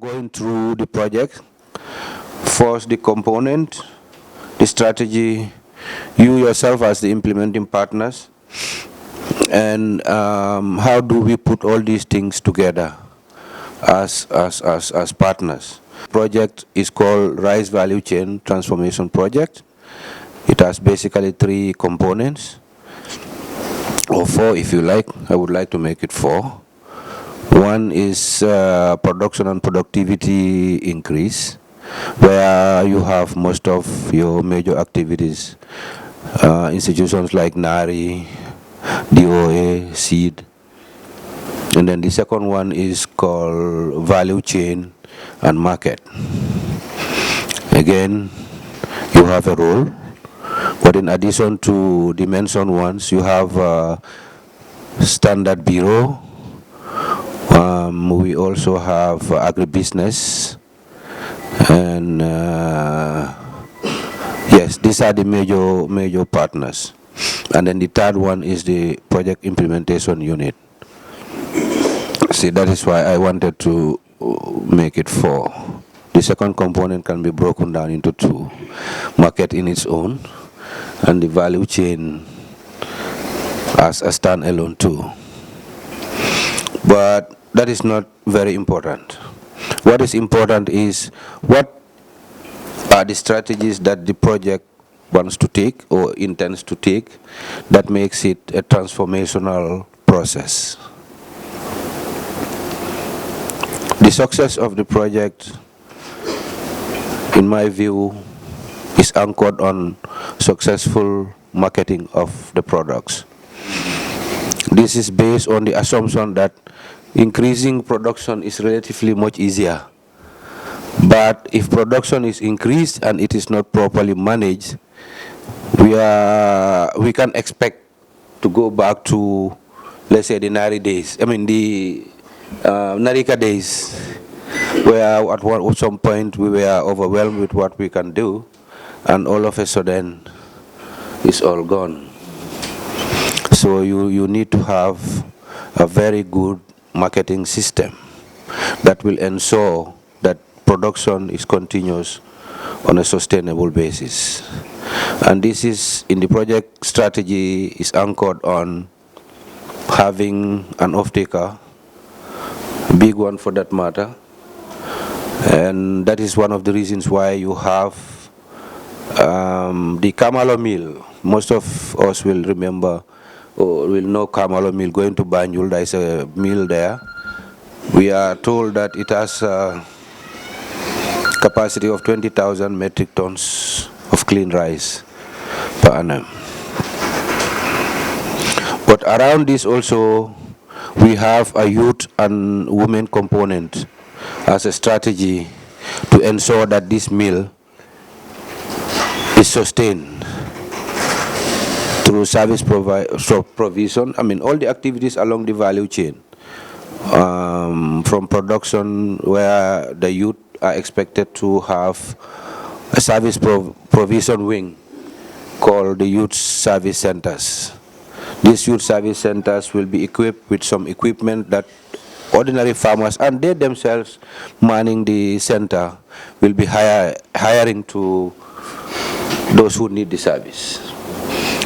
Going through the project, first the component, the strategy, you yourself as the implementing partners, and how do we put all these things together as partners. Project is called Rice Value Chain Transformation Project. It has basically 3 components, or 4 if you like. I would like to make it 4. One is production and productivity increase, where you have most of your major activities, institutions like NARI, DOA, SEED. And then the second one is called value chain and market. Again, you have a role, but in addition to the mentioned ones, you have standard bureau. We also have agribusiness, and yes, these are the major partners. And then the third one is the project implementation unit. See, that is why I wanted to make it 4. The second component can be broken down into 2: market in its own, and the value chain as a standalone too. But that is not very important. What is important is what are the strategies that the project wants to take or intends to take that makes it a transformational process. The success of the project, in my view, is anchored on successful marketing of the products. This is based on the assumption that increasing production is relatively much easier. But if production is increased and it is not properly managed, we can expect to go back to, let's say, the Nari days. I mean, the Narika days, where at some point we were overwhelmed with what we can do, and all of a sudden it's all gone. So you need to have a very good marketing system that will ensure that production is continuous on a sustainable basis. And this is, in the project strategy, is anchored on having an off-taker, a big one for that matter. And that is one of the reasons why you have the Kamalo mill. Most of us will remember or will know Kamalo mill. Going to Banjul, there is a mill there. We are told that it has a capacity of 20,000 metric tons of clean rice per annum. But around this also, we have a youth and women component as a strategy to ensure that this mill is sustained through service provision. I mean, all the activities along the value chain, from production, where the youth are expected to have a service provision wing called the youth service centers. These youth service centers will be equipped with some equipment that ordinary farmers and they themselves manning the center will be hiring to those who need the service.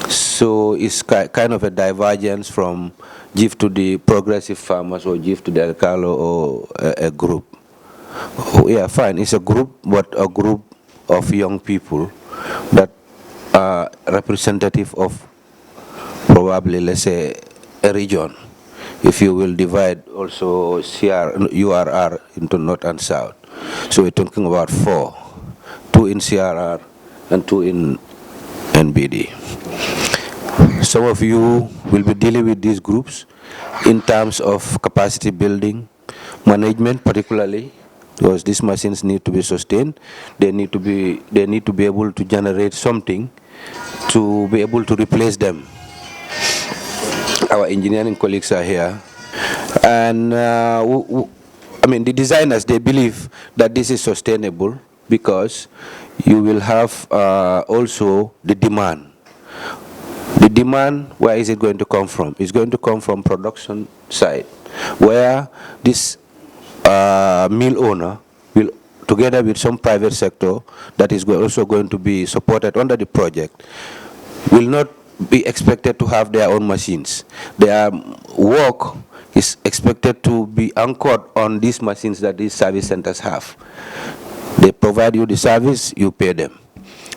So it's kind of a divergence from give to the progressive farmers or give to the alcalo or a group. Oh, yeah, fine, it's a group, but a group of young people that are representative of probably, let's say, a region. If you will divide also URR into north and south. So we're talking about 4 2 in CRR, and 2 in NBD. Some of you will be dealing with these groups in terms of capacity building, management particularly, because these machines need to be sustained. They need to be able to generate something to be able to replace them. Our engineering colleagues are here, and I mean the designers, they believe that this is sustainable because you will have also the demand. The demand, where is it going to come from? It's going to come from production side, where this mill owner will, together with some private sector that is also going to be supported under the project, will not be expected to have their own machines. Their work is expected to be anchored on these machines that these service centers have. They provide you the service, you pay them.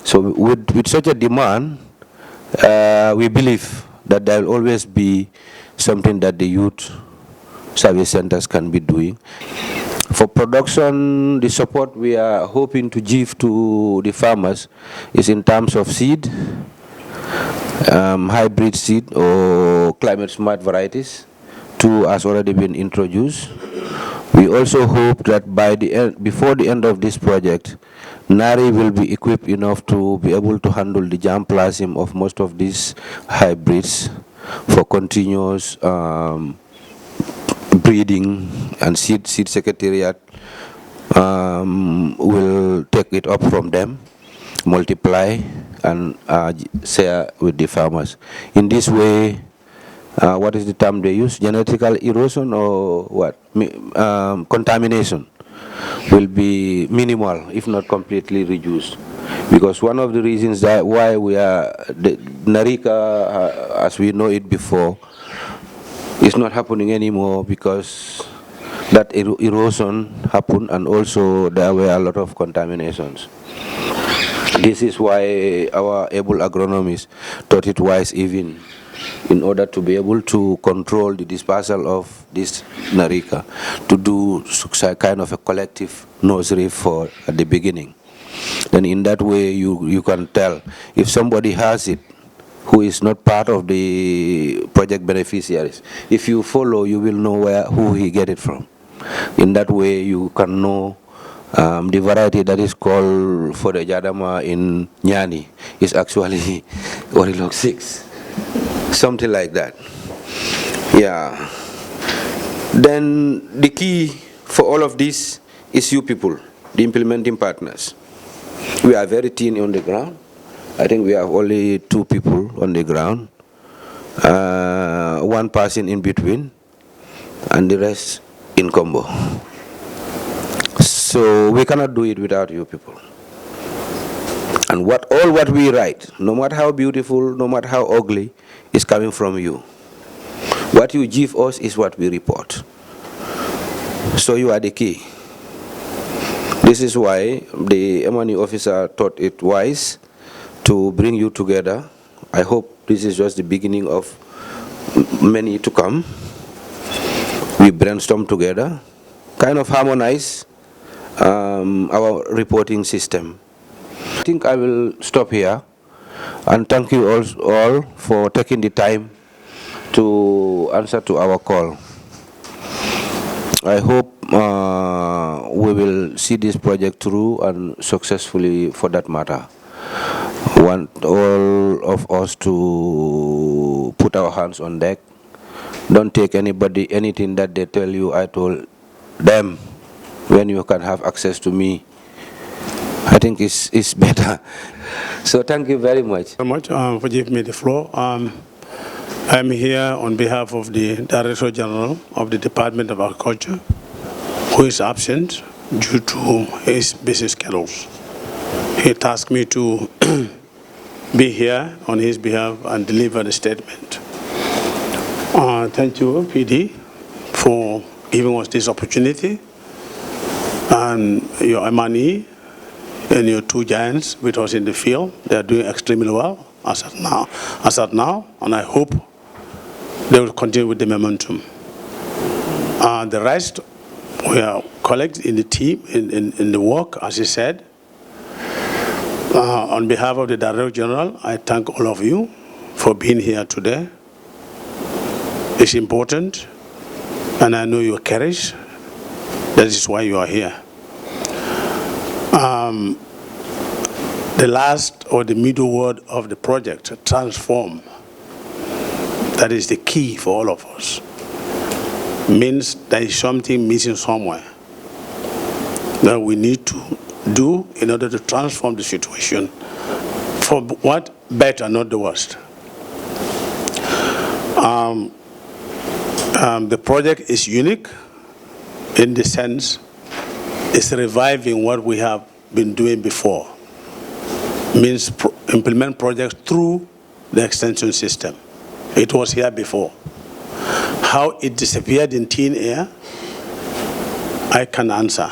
So with such a demand, we believe that there will always be something that the youth service centers can be doing. For production, the support we are hoping to give to the farmers is in terms of seed, hybrid seed or climate smart varieties. 2 has already been introduced. We also hope that by the end, before the end of this project, NARI will be equipped enough to be able to handle the germplasm of most of these hybrids for continuous breeding, and seed secretariat will take it up from them, multiply, and share with the farmers. In this way, what is the term they use? Genetical erosion or what? Contamination will be minimal, if not completely reduced. Because one of the reasons that why we are, the Narika, as we know it before, is not happening anymore, because that erosion happened, and also there were a lot of contaminations. This is why our able agronomists thought it wise, even in order to be able to control the dispersal of this Narika, to do kind of a collective nursery for at the beginning. Then in that way you can tell if somebody has it who is not part of the project beneficiaries. If you follow, you will know who he get it from. In that way you can know the variety that is called for the Jadama in Nyani is actually Orilog 6. Something like that. Yeah. Then the key for all of this is you people, the implementing partners. We are very thin on the ground. I think we have only 2 people on the ground, 1 person in between, and the rest in combo. So we cannot do it without you people. And all what we write, no matter how beautiful, no matter how ugly, is coming from you. What you give us is what we report. So you are the key. This is why the M&E officer thought it wise to bring you together. I hope this is just the beginning of many to come. We brainstorm together, kind of harmonize our reporting system. I think I will stop here, and thank you all for taking the time to answer to our call. I hope we will see this project through and successfully, for that matter. Want all of us to put our hands on deck. Don't take anything that they tell you. I told them, when you can have access to me, I think it's better. So thank you very much. Very much for giving me the floor. I'm here on behalf of the Director General of the Department of Agriculture, who is absent due to his busy schedules. He tasked me to be here on his behalf and deliver the statement. Thank you, PD, for giving us this opportunity, and your M&E and your 2 giants with us in the field. They are doing extremely well as at now, and I hope they will continue with the momentum. The rest, we are colleagues in the team, in the work, as he said. On behalf of the Director General, I thank all of you for being here today. It's important, and I know your courage. That is why you are here. The last or the middle word of the project, transform, that is the key for all of us. Means there is something missing somewhere that we need to do in order to transform the situation for what? Better, not the worst. The project is unique in the sense it's reviving what we have been doing before. Means implement projects through the extension system. It was here before. How it disappeared in thin air, I can answer.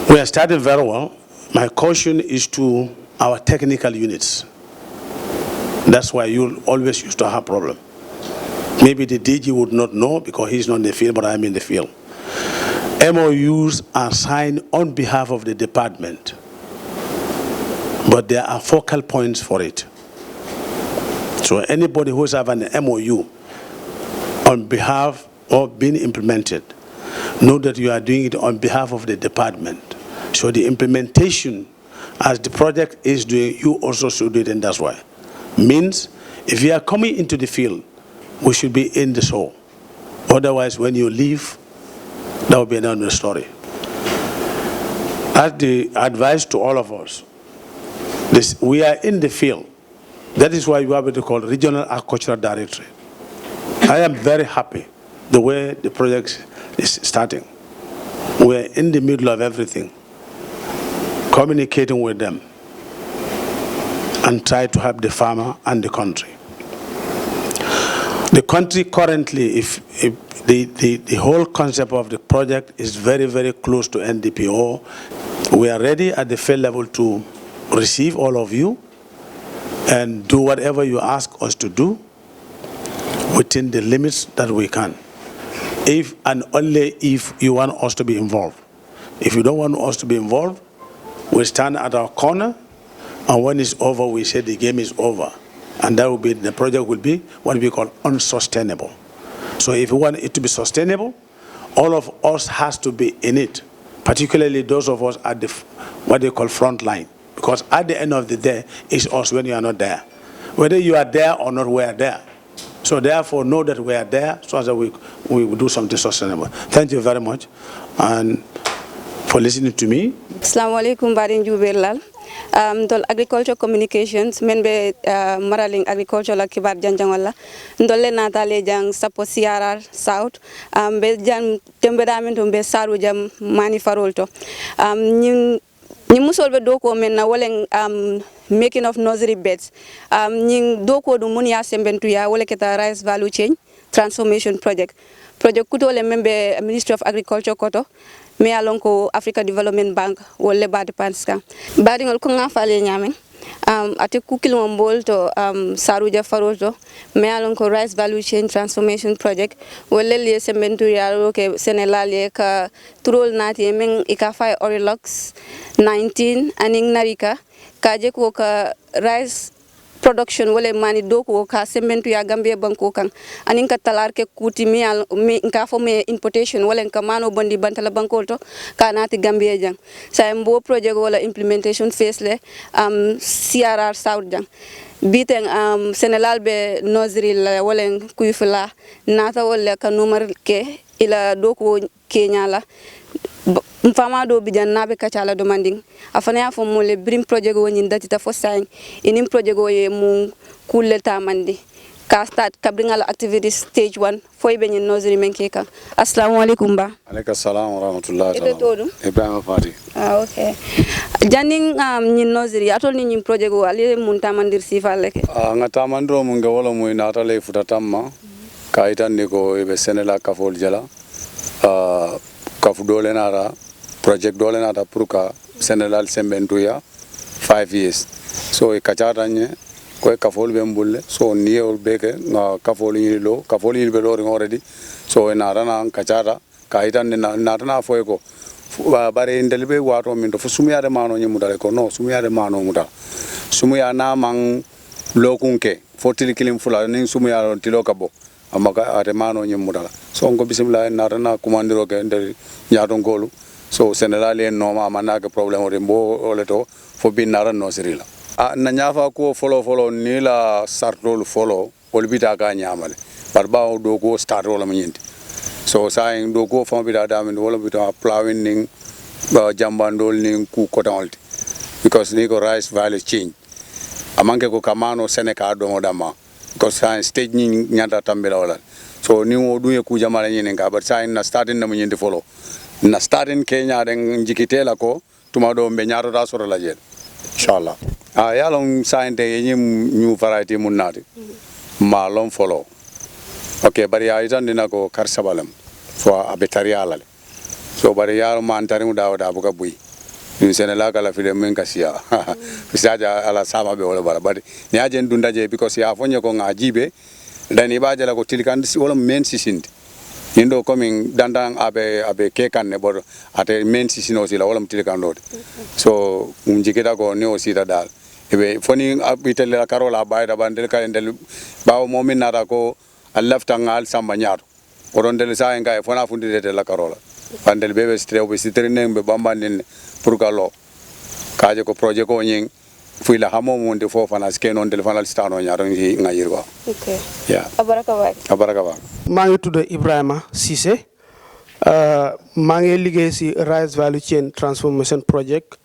We are starting very well. My caution is to our technical units. That's why you always used to have problem. Maybe the DG would not know because he's not in the field, but I'm in the field. MOUs are signed on behalf of the department, but there are focal points for it. So anybody who's have an MOU on behalf of being implemented, know that you are doing it on behalf of the department. So the implementation, as the project is doing, you also should do it, and that's why. Means, if you are coming into the field, we should be in the show. Otherwise, when you leave, that will be another story. As the advice to all of us, we are in the field. That is why you have what we call Regional Agricultural Directorate. I am very happy the way the project is starting. We are in the middle of everything, communicating with them, and try to help the farmer and the country. The country currently, if the whole concept of the project is very, very close to NDPO, we are ready at the field level to receive all of you and do whatever you ask us to do within the limits that we can. If and only if you want us to be involved. If you don't want us to be involved, we stand at our corner, and when it's over, we say the game is over. And that will be, the project will be what we call unsustainable. So if you want it to be sustainable, all of us has to be in it, particularly those of us at the, what they call front line. Because at the end of the day, it's us when you are not there. Whether you are there or not, we are there. So therefore, know that we are there so that we will do something sustainable. Thank you very much and for listening to me. Assalamu alaikum barin jubelal. Ndol agriculture communications men be maraling agriculture la kibar janjangwala ndolle natale jang sapo CRR South be jang tembe damen to be saru jam mani farolto ñi musolbe doko men na wolen making of nursery beds ñi doko du mun ya sembentu ya wole keta rice value chain transformation project kutole membe Ministry of Agriculture koto me alon ko Africa Development Bank wolle bade panska badingol ko ngafale nyamen ate kukil mombol to saruja faroto me alon ko rice value chain transformation project wolle le sementu yaro ke Senegal ye ka turol nati men ikafa Orilox 19 aning narika kaje ko ka rice production wala mani doko ka sementu ya Gambia banko kan anin ka talar ke kuti mi ka fo me importation wala ka mano bondi bantala banko to ka nati Gambia jang sa mbo project wala implementation phase le CRR South jang biten Senegal be nursery la wala kuyfula nata wala ka numar ke ila doko Kenya la mfama do bijan nabe kachala demanding afane afo mo le brim project woni datita fo sign inim project woye mu kulle tamandi ka start kabringal activity stage 1 foy be nyin nursery menke kan assalamu alaikum ba alayka salam wa rahmatullahi ta'ala Ibrahim Fati okay janning nyin nursery atol ni nyin project wo ale mun tamandir sifaleke nga tamandro mun ga wala muy natale futatamma kaitan ni ko be Senegal kafol jala kafu dole nara project dole nara pour ka Senegal sembentuya 5 years so e kachata nye ko e kafol be mbulle so niol beke na kafol yilo be lori already so e nara na kachata kaitan na nara na foy ko bare ndel be wato min do fo sumiyade mano nyimudale ko no sumiyade mano muta sumuya na man lokunke fo tilikilim fula nin sumuya tilo kabo amaka ate mano nyimudala so on ko bismillah na commandiro ke ndel nyaato ngolu so sénégal en noma manaka problème o mbo oleto fo binara no sirila na nyafa ko folo ni la sartol folo olbita ka nyamale barba o do ko start wala nyindi so saying do ko fon bita damin wala bita plowing ning jambandol ning ku kotanolti because ni ko rice value change amanke ko kamano seneka do modama because science stage ni nyanta tambela wala so ni wo duye ku jamala nyene ka but saying na starting na nyindi folo na starting Kenya den jikitela ko tuma do be nyaato da soro la jel inshallah yalon saying de nyim new variety munati malon folo okay bari ya itan dina ko karsabalam fo abetariala so bari ya man tarimu dawda buka bui ni senela kala fide men kasia fisaja ala sama be wala bara bari ni ajen dunda je because ya fonye ko ngajibe dani baje la ko tilikan wala men sisindi indo coming dandang abe kekan ne bor ate men sisino sila wala tilikan do so jikita ko ni o sita dal ebe foni abitele la karola bayda bandel ka endel bawo momin nata ko alafta ngal samba ñaato oron del sa nga fona fundide la karola bandel bebe strew be sitrene be bambandin pour galo kaaje ko projet ko ñing fuy la hamo monde fo fana ske non del fanal stano ñaato ngi ngayir ko okay yeah abaraka ba maa ngi tudd Ibrahima Cissé maa ngi liggéey si Rice Value Chain Transformation Project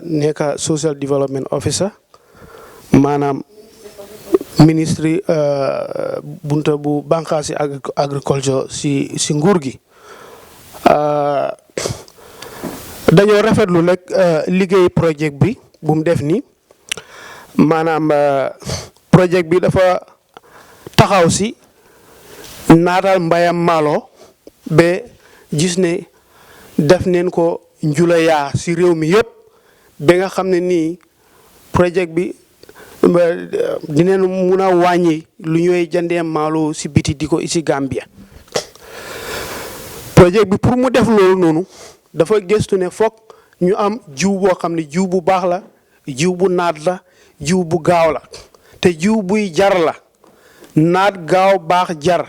nekk social development officer maanaam ministry bunta bu banqaasi agriculture si nguur gi dañoo rafetlu rek liggéey projet bi bu mu def ni maanaam projet bi dafa taxaw si naatal mbayam maalo ba gis ne def neen ko njula yaa si réew mi yëpp ba nga xam ne nii projet bi dinañ mun a wàññi lu ñuy jëndee maalo si biti di ko si Gambia projet bi pour mu def loolu noonu dafa gëstu ne foog ñu am jiw boo xam ne jiw bu baax la jiw bu naat la jiw bu gaaw la te jiw buy jar la naat gaaw baax jar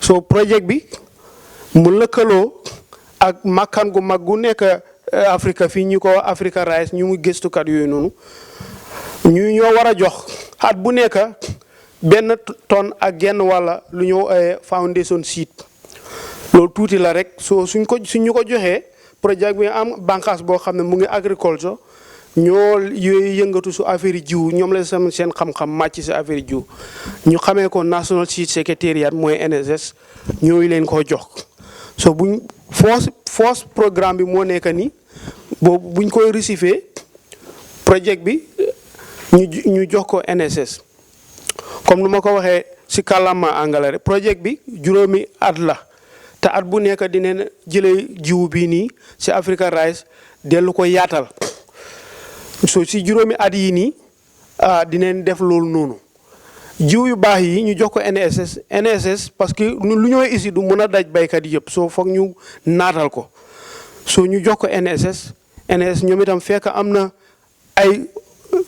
so projet bi mu lëkkaloo ak makkaan gu mag gu nekk Afrique fii ñu ko Africa Rice ñu mu gëstukat yooyu noonu ñu ñoo war a jox at bu nekk benn tonne ak genn walla lu ñoo foundation seed loolu tuuti la rek so suñ ñu ko joxee projet bi am bànqaas boo xam ne mu ngi agriculture ñoo yooyu yëngatu su affaire jiw ñoom la seen xam-xam màcc si affaire jiw ñu xamee ko National Seed Secretariat mooy NSS ñooyu leen ko jox so buñ force programme bi moo nekk ni boobu buñ koy receiver projet bi ñu jox ko NSS comme nu ma ko waxee si kàllaama angale projet bi juróomi at la te at bu nekk dinañ jëlee jiw bii nii si Africa Rice dellu ko yaatal so si juróomi at yi nii dinañ def loolu noonu jiw yu baax yi ñu jox ko NSS parce que lu ñooy isi du mën a daj baykat yëpp soo foog ñu naatal ko so ñu jox ko NSS ñoom itam fekk am na ay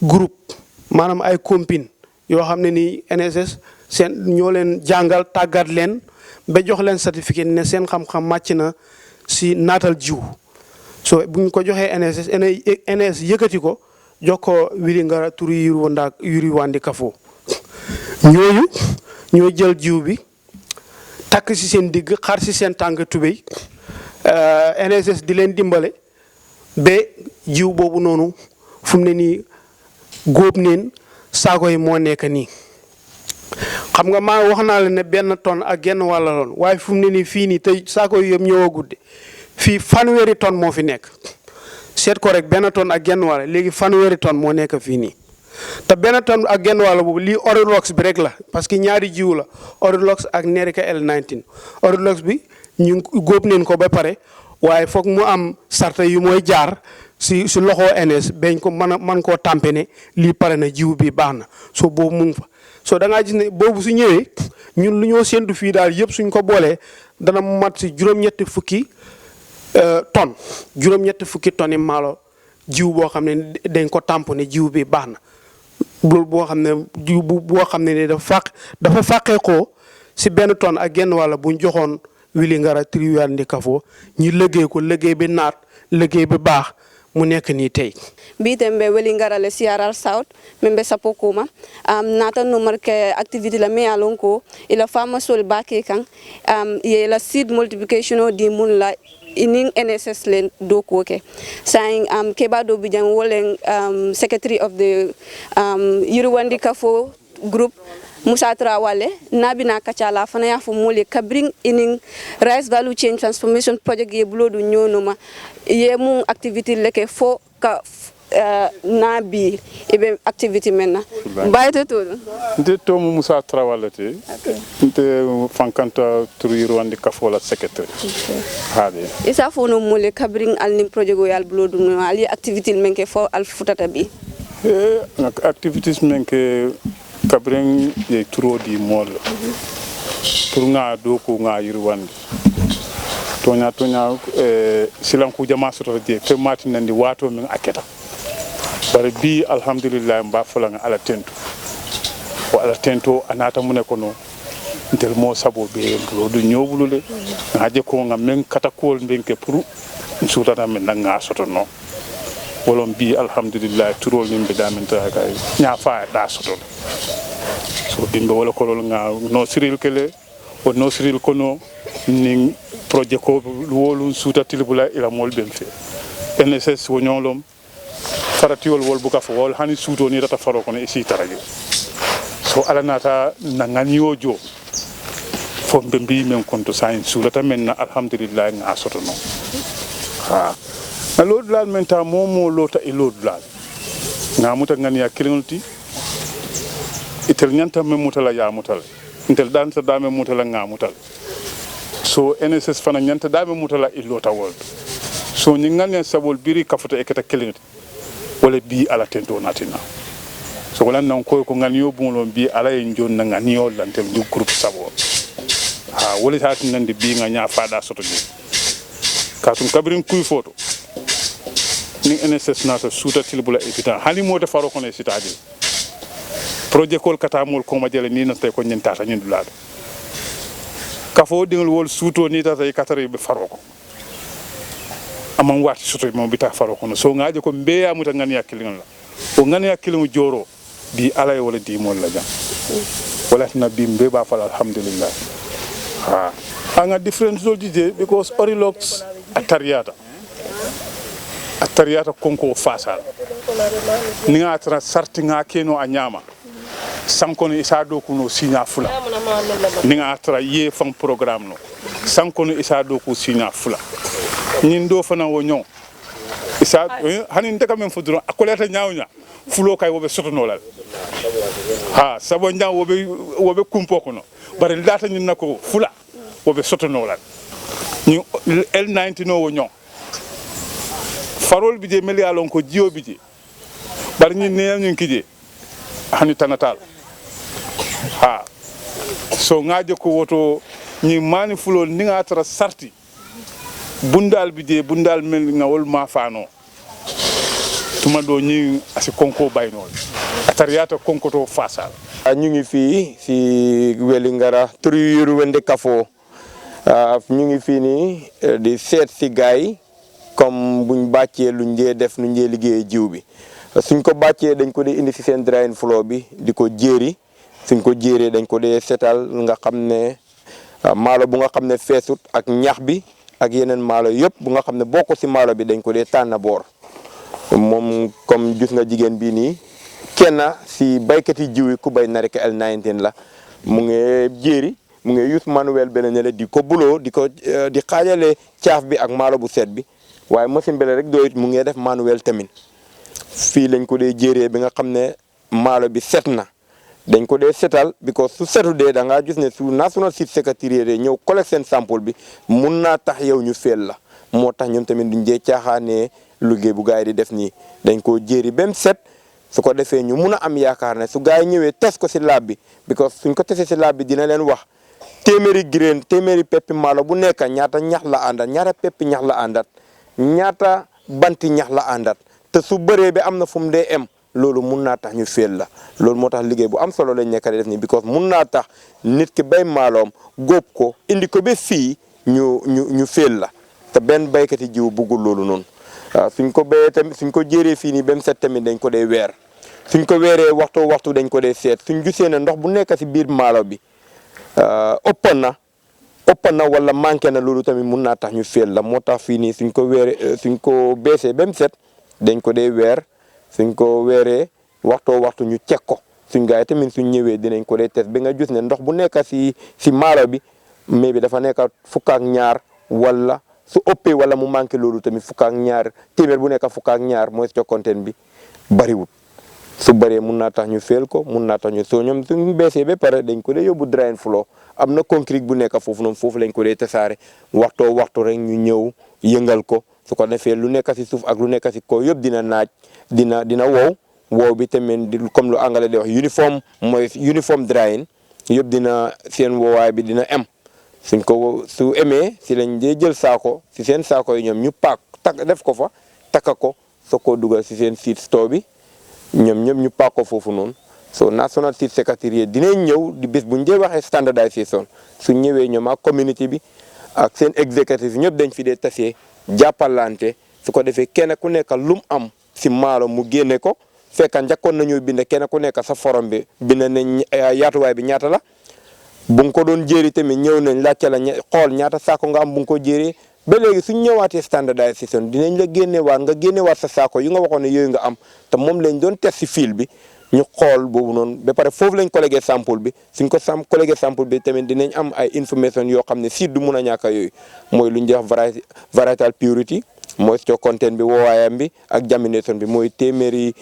groupe maanaam ay compagnie yoo xam ne nii NSS seen ñoo leen jàngal tàggat leen ba jox leen certificat ne seen xam-xam màcc na si naatal jiw so bu ñu ko joxee NSS yëkkati ko jox ko wili nga turi yuri wandi kafo ñooñu ñoo jël jiw bi takk si seen digg xar si seen tànk tubéy NSS di leen dimbale ba jiw boobu noonu fu mu ne nii góob neen saako yi moo nekk nii xam nga maa wax naa la ne benn tonne ak genn wàlla loon waaye fu mu ne nii fii nii tey saako yi yëpp ñëwagudde fii fanweeri tonne moo fi nekk seet ko rek benn tonne ak genn wàlla léegi fanweeri tonne moo nekk fii nii te benn tonne ak genn wàlla boobu lii Orilox bi rek la parce que ñaari jiw la Orilox ak Nerica L19 Orilox bi ñu góob neen ko ba pare waaye foog mu am sarta yu mooy jaar si loxo NS bañ ko man koo tàmpe ne lii pare na jiw bi baax na so boobu mu ngi fa so da ngaa gis ne boobu su ñëwee ñun lu ñoo séntu fii daal yëpp suñ ko boolee dana mat si juróom-ñetti fukki tonne juróom-ñetti fukki tonnes maalo jiw boo xam ne dañ ko tamponné jiw bi baax na loolu boo xam ne jiw boo xam ne dafa fàqeekoo si benn tonne ak genn wàlla bu ñu joxoon Wellingara Triwandi Kafo ñu liggéey ko liggéey bi naat liggéey bi baax mu nekk nii tey. Bitembe Wellingara le CRR South membe sapokuma nata no marke activity la me alonko ila fama sol bake kan ye la seed multiplication di mun la inin NSS len do ko ke saying keba do bijan wolen secretary of the Yurwandi Kafo group Musa Trawale nabina kachala fana ya fumule kabring inin rice value chain transformation project ye blodu nyonoma ye mu activity leke fo ka nabi ibe activity menna bayte to nde to Musa Trawale te nte fankanta turu Yurwandi Kafo la secretary hade isa fo no mule kabring al nim project go yal blodu no ali activity menke fo al futata bi activities menke kabren ye turo di mol pour nga do ko nga Yurwandi tonya silan ku jama soto je fe mati nandi wato min aketa bare bi alhamdulillah mba fulanga ala tento anata mune kono ntel mo sabo be do nyobulule ngaje ko nga men katakol benke pour nsutata men nga soto no wolon bi alhamdulillah turo min be damenta kay nya fa da soto so dimbe wala kolol nga no siril kele o no siril kono ni projet ko wolun suta tilbula ila mol ben fe NSS wonyolom faratiol wol buka fo wol hani suto ni data faro kono isi taraje so ala nata na nganiyo jo fo mbembi men konto sain sulata men na alhamdulillah nga soto no ha na lodulal men ta momo lota e lodulal nga muta ngania kilingolti itel nyanta men mutala ya mutala intel dan sa dame mutala nga mutala so NSS fana nyanta dame mutala e lota wol so ni ngania sabol biri kafuta ekata kilingolti wala bi ala tento natina so wala nan ko ngani yobun bi ala en jon na ngani yol lan tem du groupe sabo ha wala tatin nan de bi nga nya fada soto de katum kabrin kuy photo ni NSS nata suta tilbula epitan hali mota faro kono sitaje projet kol katamol ko ma jele ni na tay ko nyentata nyin dulado kafo dingol wol suto ni tata e katare be faro ko amman wati soto mo bita faro kono so ngaaje ko mbeya muta ngani yakilin la o ngani yakilin joro bi alay wala di mol la jam wala na bi mbe ba fal alhamdulillah ha anga different zoldi because orilox atariata konko fasal ni ngatra sarti nga keno anyama sankono isa do kuno sinya fula ni ngatra ye fam programme no sankono isa do ku sinya fula ñin do fana wo ñon isa hanin de kam fuduro akoleta ñaawña fulo kay wobe sotonolal ha sabo ñaaw wobe kumpo ko no bare data ñin nako fula wobe sotonolal ñu L90 no wo ñon farol bi je meli alon ko jiyo bi je bare ñin neñu ñin kije hani tanatal ha so ngaaje ko woto ñi mani fulo ni nga tara sarti bundal bide bundal mel ngawol ma fano tuma do ñi asi konko baynol atariata konko to fasal ñu ngi fi ci Wellingara Yurwandi Kafo ñu ngi fi ni di seet ci gaay comme buñ bàccee luñ dee def nuñ dee liggéey jiw bi suñ ko bàccee dañ ko dee indi ci seen drain flow bi di ko jéeri suñ ko jéeree dañ ko dee setal nga xam ne maalo bu nga xam ne feesut ak ñax bi ak yeneen maalo yëpp bu nga xam ne bokk ci maalo bi dañ ko dee tànn boor moom comme gis nga jigéen bii nii kenn ci baykat yi jiw yi ku bay narek L19 la mu ngi jéeri mu ngi use manuel beneen la di ko buloo di xaajale caaf bi ak maalo bu set bi waaye machine bele rek doyut mu ngi def manuel tamit fii lañ ko dee jéeree bi nga xam ne maalo bi set na dañ ko dee setal because su setu dee da ngaa gis ne su National Seed Secretariat ñëw collecte seen sample bi mun naa tax yow ñu feel la moo tax ñoom tamit duñ dee caaxaanee liggéey bu gars yi di def nii dañ koo jéeri ba mu set su ko defee ñu mun a am yaakaar ne su gars yi ñëwee test ko si lab bi because suñ ko tesee si lab bi dina leen wax téeméeri grain téeméeri peppi maalo bu nekk ñaata ñax la àndat ñaata peppi ñax la àndat ñaata banti ñax la àndat te su bëree bi am na fu mu dee em loolu mun naa tax ñu féel la loolu moo tax liggéey bu am solo lañ nekk di def nii because mun naa tax nit ki bay maaloom góob ko indi ko ba fii ñu féel la te benn baykat yi jiw buggul loolu noonu waaw suñ ko béyee tamit suñ ko jéree fii nii ba mu set tamit dañ ko dee weer suñ ko weeree waxtu dañ ko dee seet suñ gisee ne ndox bu nekk si biir maalo bi ëpp na wala manqué na loolu tamit mun naa tax ñu féel la moo tax fii nii suñ ko weeree suñ ko beesee ba mu set dañ ko dee weer suñ ko weeree waxtu ñu cek ko suñ gars yi tamit suñ ñëwee dinañ ko dee test bi nga gis ne ndox bu nekk si maalo bi mais bi dafa nekk 12 wala su ëppee wala mu manqué loolu tamit 12 téeméer bu nekk 12 mooy stock content bi bariwul su bëree mun naa tax ñu féel ko mun naa tax ñu soo ñoom suñu beesee ba pare dañ ko dee yóbbu drain flow am na concrete bu nekk foofu noonu foofu lañ ko dee tasaare waxtu rek ñu ñëw yëngal ko su ko defee lu nekk si suuf ak lu nekk si kaw yëpp dina naaj dina wow bi tamit comme lu anglais di wax uniform drying yëpp dina seen woowaay bi dina em su emee si lañ dee jël saako si seen saako yi ñoom ñu def ko fa takka ko soo ko dugal si seen seed store bi ñoom ñëpp ñu paak ko foofu noonu so national seed secretariat dinañ ñëw di bés bu ñu dee waxee standardisation su ñëwee ñoom ak community bi ak seen executive ñëpp dañ fi dee tasee jàppalante su ko defee kenn ku nekk lu mu am si maalo mu génne ko fekk njëkkoon nañu bind kenn ku nekk sa forom bi bind nañ yaatuwaay bi ñaata la bu nga ko doon jéeri tamit ñëw nañ laajte la xool ñaata saako nga am bu nga ko jéeree ba léegi suñ ñëwaatee standardisation dinañ la génnewaat sa saako yu nga waxoon ne yooyu nga am te moom lañ doon test si fil bi ñu xool boobu noonu ba pare foofu lañ collégué sample bi suñ ko collégué sample bi tamit dinañ am ay information yoo xam ne si du mun a ñàkk yooyu mooy lu ñuy wax varietal purity moisture content bi woowaayam bi ak germination bi mooy téeméeri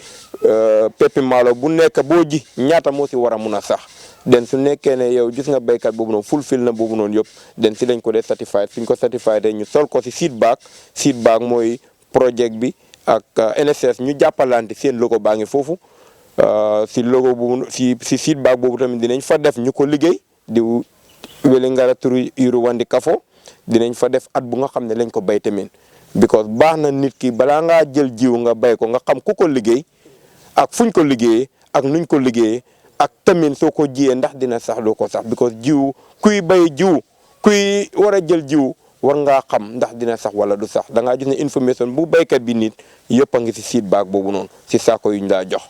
peppi maalo bu nekk boo ji ñaata moo si war a mun a sax den su nekkee ne yow gis nga béykat boobu noonu fulfil na boobu noonu yëpp den si lañ ko dee certified suñ ko certified ñu sol ko si seed bag mooy project bi ak NSS ñu jàppalante seen logo baa ngi foofu si logo boobu si seed bag boobu tamit dinañ fa def ñu ko liggéey di Welingara Turu Iru Wandi Kafo dinañ fa def at bu nga xam ne lañ ko béy tamit because baax na nit ki balaa ngaa jël jiw nga béy ko nga xam ku ko liggéey ak fuñ ko liggéeyee ak nuñ ko liggéeyee ak tamit soo ko jiyee ndax dina sax doo ko sax because jiw kuy bay jiw kuy war a jël jiw war ngaa xam ndax dina sax wala du sax da ngaa gis ne information bu béykat bi nit yëpp a ngi si seed bag boobu noonu si saako yuñ laa jox.